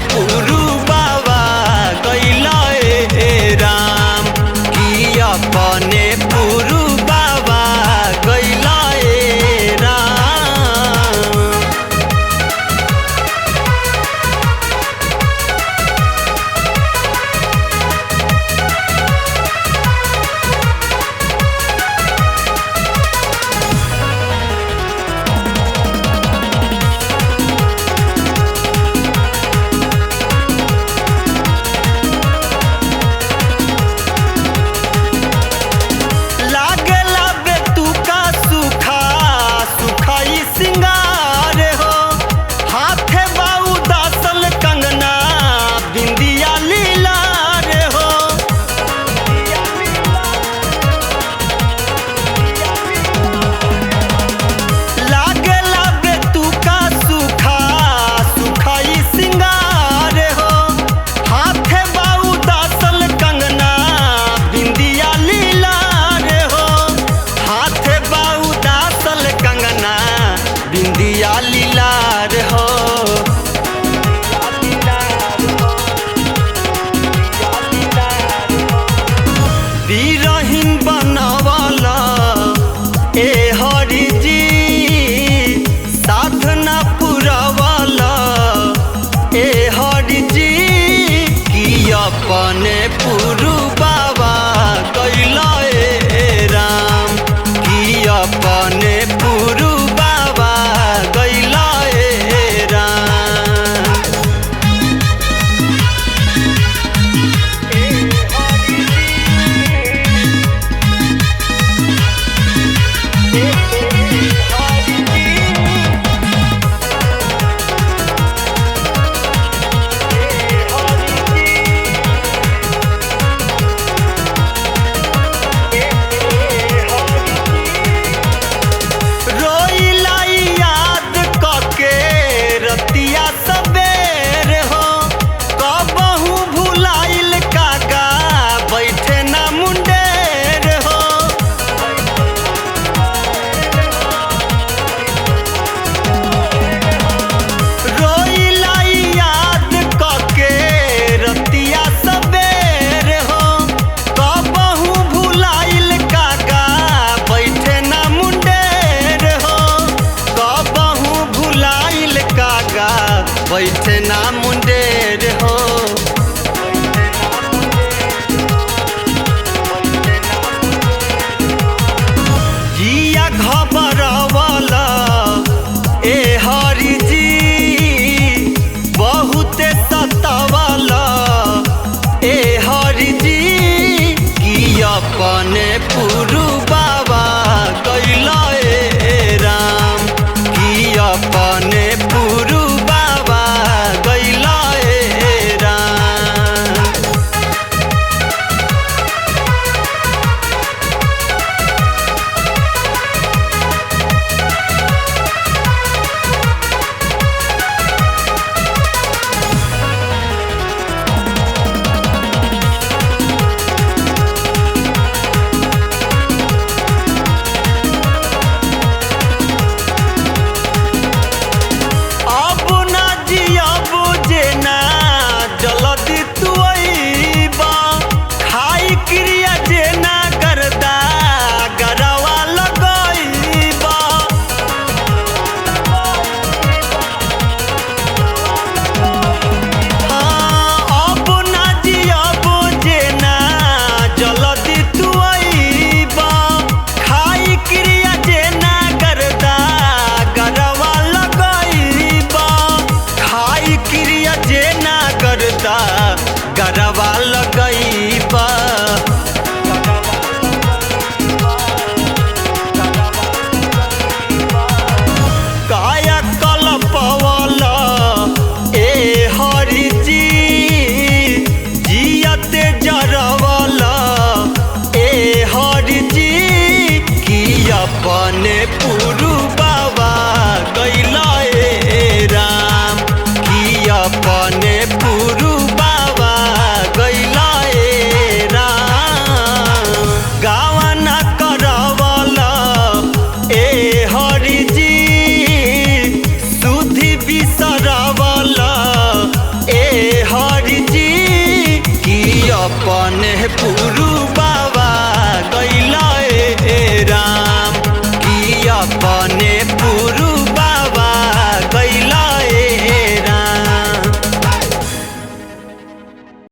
पुरु बाबा गैला ए राम की अपने पुरु बाबा गैला ए राम। बिंदिया लीलार हो बीरहीन बनवाला ए हरि जी साधना पुरवाला ए हरि जी की अपने पुरु बाबा कैला ए राम की अपने पुरु बैठे ना मुंडेर हो जिया घबरावला ए हरि जी बहुते सतावला ए हरि जी की अपने पुरु बाबा कैला ए राम की अपने पुरु गरबा लगईबा काया कलपवाला ए हरि जी जियते जरवाला ए हरि जी की अपने पुरु बाबा गैला ए राम की अपने पुरु ए अपने पुरु